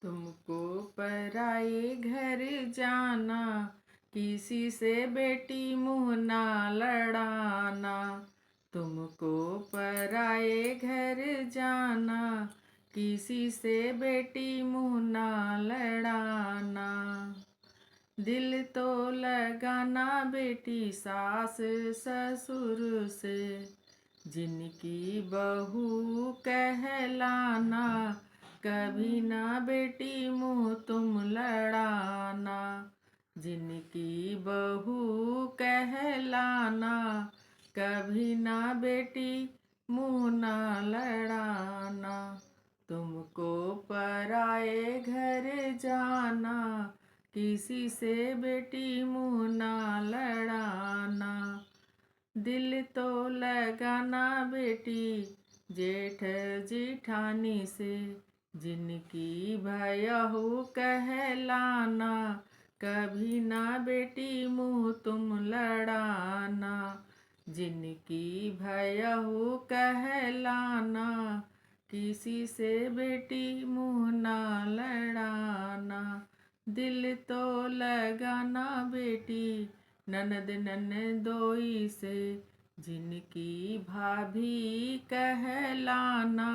तुमको पराए घर जाना, किसी से बेटी मुँह ना लड़ाना। तुमको पराए घर जाना, किसी से बेटी मुँह ना लड़ाना। दिल तो लगाना बेटी सास ससुर से, जिनकी बहू कहलाना। कभी ना बेटी मुँह तुम लड़ाना, जिनकी बहू कहलाना। कभी ना बेटी मुँह ना लड़ाना। तुमको पराए घर जाना, किसी से बेटी मुँह ना लड़ाना। दिल तो लगाना बेटी जेठ जिठानी से, जिनकी भयहू कहलाना। कभी ना बेटी मुँह तुम लड़ाना, जिनकी भयहू कहलाना। किसी से बेटी मुँह ना लड़ाना। दिल तो लगाना बेटी ननद ननदोई से, जिनकी भाभी कहलाना।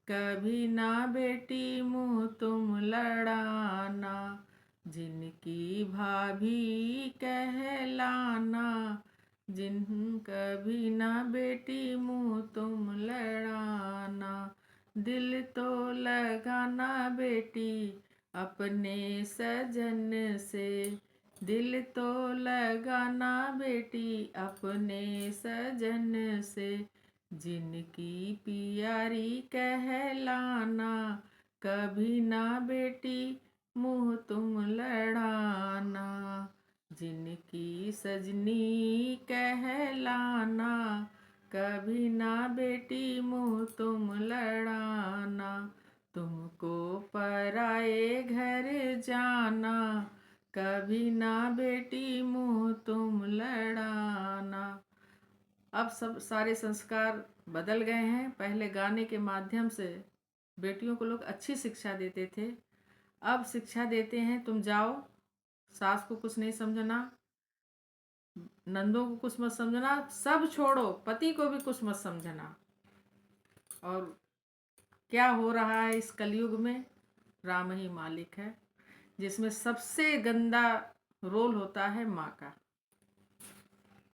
कभी ना बेटी मुँह तुम लड़ाना, जिनकी भाभी कहलाना। कभी ना बेटी मुँह तुम लड़ाना। दिल तो लगाना बेटी अपने सजन से, दिल तो लगाना बेटी अपने सजन से। जिनकी पियारी कहलाना, कभी ना बेटी मुँह तुम लड़ाना। जिनकी सजनी कहलाना, कभी ना बेटी मुँह तुम लड़ाना। तुमको पराए घर जाना, कभी ना बेटी मुँह तुम लड़ाना। अब सब सारे संस्कार बदल गए हैं। पहले गाने के माध्यम से बेटियों को लोग अच्छी शिक्षा देते थे। अब शिक्षा देते हैं तुम जाओ, सास को कुछ नहीं समझना, नंदों को कुछ मत समझना, सब छोड़ो, पति को भी कुछ मत समझना। और क्या हो रहा है इस कलयुग में, राम ही मालिक है, जिसमें सबसे गंदा रोल होता है माँ का।